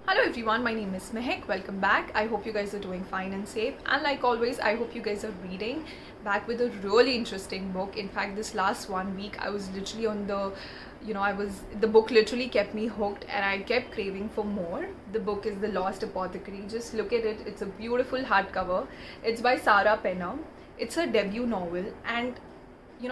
Hello everyone, my name is Mehek. Welcome back. I hope you guys are doing fine and safe. And like always, I hope you guys are reading back with a really interesting book. In fact, this last 1 week, I was literally on the book literally kept me hooked and I kept craving for more. The book is The Lost Apothecary. Just look at it. It's a beautiful hardcover. It's by Sarah Penner. It's her debut novel, and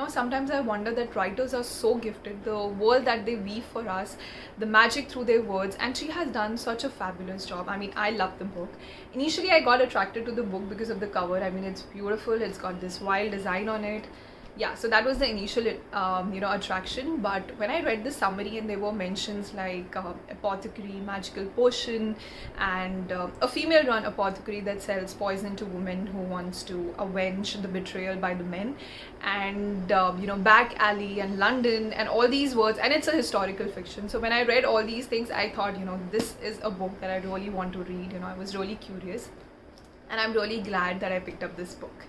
sometimes I wonder that writers are so gifted, the world that they weave for us, the magic through their words, and she has done such a fabulous job. I mean, I love the book. Initially, I got attracted to the book because of the cover. I mean, it's beautiful. It's got this wild design on it. Yeah, so that was the initial attraction. But when I read the summary and there were mentions like apothecary, magical potion, and a female run apothecary that sells poison to women who wants to avenge the betrayal by the men, and back alley and London and all these words, and it's a historical fiction. So when I read all these things, I thought, this is a book that I really want to read. I was really curious, and I'm really glad that I picked up this book.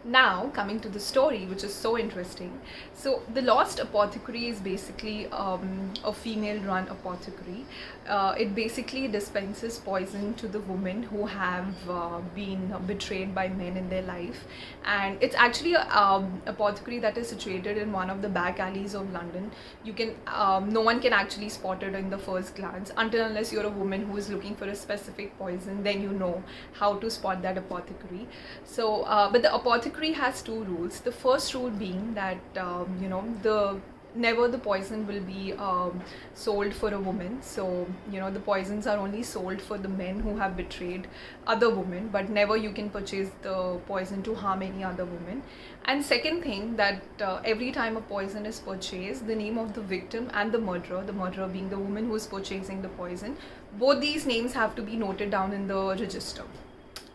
Now, coming to the story, which is so interesting. So, The Lost Apothecary is basically a female-run apothecary. It basically dispenses poison to the women who have been betrayed by men in their life. And it's actually an apothecary that is situated in one of the back alleys of London. You can, no one can actually spot it in the first glance until unless you're a woman who is looking for a specific poison. Then you know how to spot that apothecary. So, but the apothecary has two rules. The first rule being that never the poison will be sold for a woman. So the poisons are only sold for the men who have betrayed other women, but never you can purchase the poison to harm any other woman. And second thing, that every time a poison is purchased, the name of the victim and the murderer being the woman who is purchasing the poison, both these names have to be noted down in the register.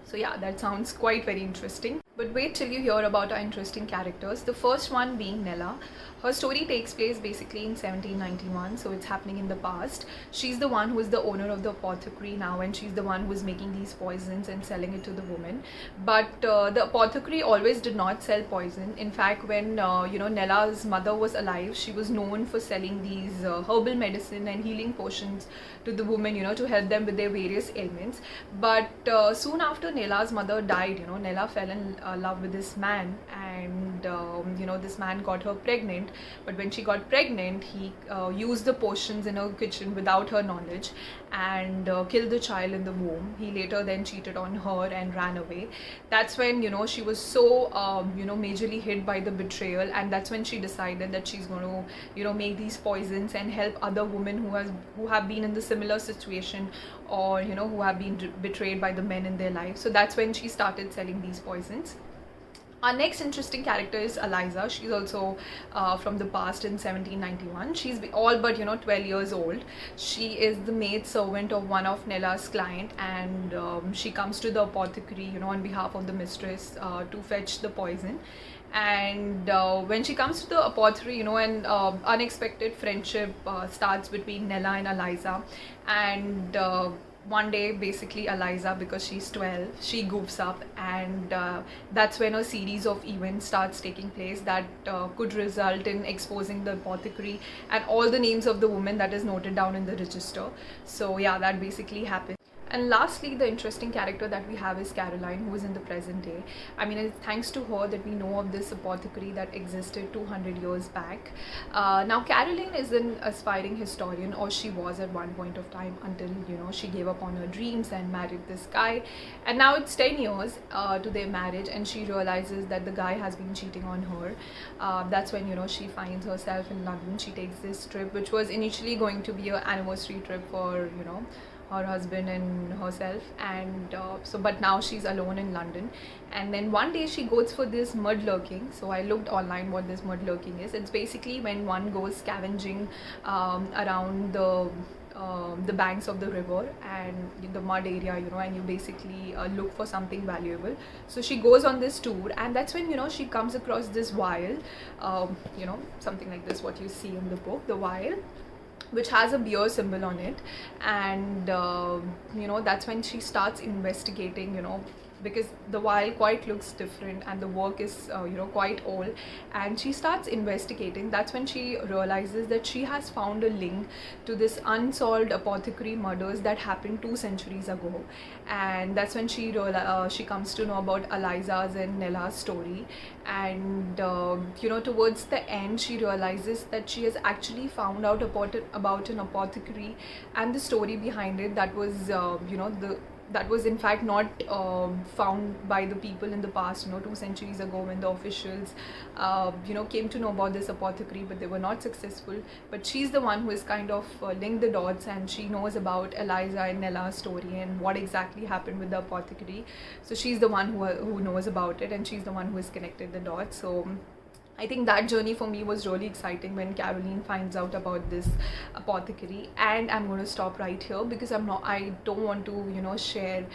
So yeah, that sounds quite very interesting. But wait till you hear about our interesting characters. The first one being Nella. Her story takes place basically in 1791, so it's happening in the past. She's the one who is the owner of the apothecary now, and she's the one who is making these poisons and selling it to the women. But the apothecary always did not sell poison. In fact, when Nella's mother was alive, she was known for selling these herbal medicine and healing potions to the women, to help them with their various ailments. But soon after Nella's mother died, Nella fell in love with this man, and this man got her pregnant. But when she got pregnant, he used the potions in her kitchen without her knowledge and killed the child in the womb. He later then cheated on her and ran away. That's when she was so majorly hit by the betrayal, and that's when she decided that she's going to make these poisons and help other women who have been in the similar situation, or who have been betrayed by the men in their life. So that's when she started selling these poisons. Our next interesting character is Eliza. She's also from the past in 1791. She's all but 12 years old. She is the maid servant of one of Nella's client, and she comes to the apothecary on behalf of the mistress to fetch the poison. And when she comes to the apothecary, an unexpected friendship starts between Nella and Eliza. And one day, basically, Eliza, because she's 12, she goofs up, and that's when a series of events starts taking place that could result in exposing the apothecary and all the names of the women that is noted down in the register. So yeah, that basically happens. And lastly, the interesting character that we have is Caroline, who is in the present day. I mean, it's thanks to her that we know of this apothecary that existed 200 years back. Now, Caroline is an aspiring historian, or she was at one point of time, until, she gave up on her dreams and married this guy. And now it's 10 years to their marriage, and she realizes that the guy has been cheating on her. That's when, she finds herself in London. She takes this trip, which was initially going to be an anniversary trip for, her husband and herself, and but now she's alone in London. And then one day she goes for this mudlarkling. So I looked online what this mudlarkling is. It's basically when one goes scavenging around the banks of the river and in the mud area, and you basically look for something valuable. So she goes on this tour, and that's when she comes across this vial, something like this, what you see in the book, the vial, which has a beer symbol on it. And that's when she starts investigating because the vial quite looks different and the work is quite old, and she starts investigating. That's when she realizes that she has found a link to this unsolved apothecary murders that happened 2 centuries ago. And that's when she comes to know about Eliza's and Nella's story. And towards the end she realizes that she has actually found out about an apothecary and the story behind it that was that was in fact not found by the people in the past, 2 centuries ago, when the officials came to know about this apothecary, but they were not successful. But she's the one who is kind of linked the dots, and she knows about Eliza and Nella's story and what exactly happened with the apothecary. So she's the one who knows about it, and she's the one who has connected the dots. So I think that journey for me was really exciting when Caroline finds out about this apothecary. And I'm going to stop right here because I don't want to share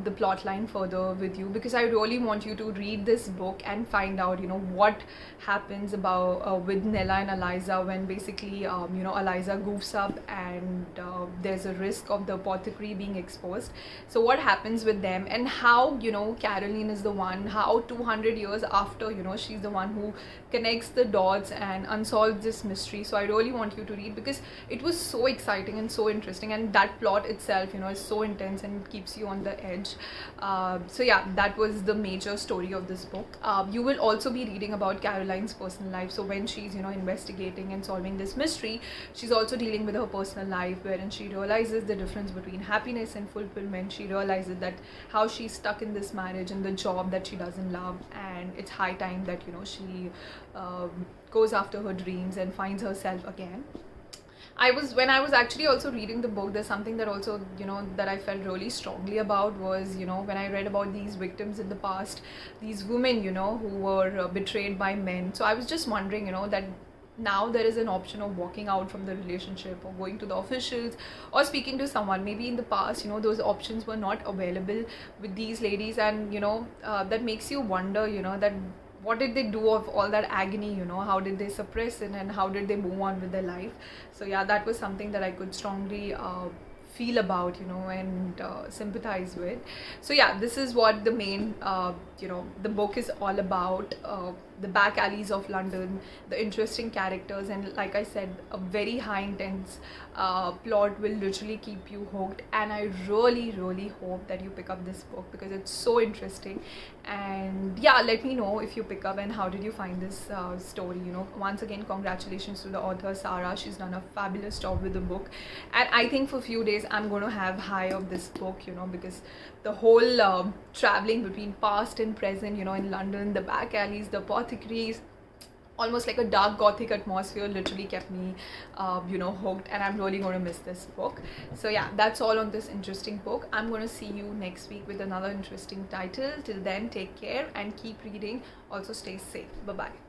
the plot line further with you, because I really want you to read this book and find out what happens about with Nella and Eliza when basically Eliza goofs up and there's a risk of the apothecary being exposed. So what happens with them, and how Caroline is the one, how 200 years after she's the one who connects the dots and unsolves this mystery. So I really want you to read because it was so exciting and so interesting, and that plot itself is so intense and keeps you on the edge. So yeah, that was the major story of this book. You will also be reading about Caroline's personal life. So when she's investigating and solving this mystery, she's also dealing with her personal life, wherein she realizes the difference between happiness and fulfillment. She realizes that how she's stuck in this marriage and the job that she doesn't love, and it's high time that she goes after her dreams and finds herself again. When I was actually also reading the book, there's something that also that I felt really strongly about was when I read about these victims in the past, these women who were betrayed by men. So I was just wondering that now there is an option of walking out from the relationship or going to the officials or speaking to someone. Maybe in the past those options were not available with these ladies, and that makes you wonder that what did they do of all that agony, how did they suppress it, and how did they move on with their life. So yeah, that was something that I could strongly feel about and sympathize with. So yeah, this is what the main the book is all about. The back alleys of London, the interesting characters, and like I said, a very high intense plot will literally keep you hooked. And I really hope that you pick up this book because it's so interesting. And yeah, let me know if you pick up and how did you find this story. Once again, congratulations to the author Sarah. She's done a fabulous job with the book, and I think for a few days I'm going to have high of this book because the whole traveling between past and present in London, the back alleys, the apothecaries, almost like a dark gothic atmosphere, literally kept me hooked, and I'm really going to miss this book. So yeah, that's all on this interesting book. I'm going to see you next week with another interesting title. Till then, take care and keep reading. Also stay safe. Bye bye.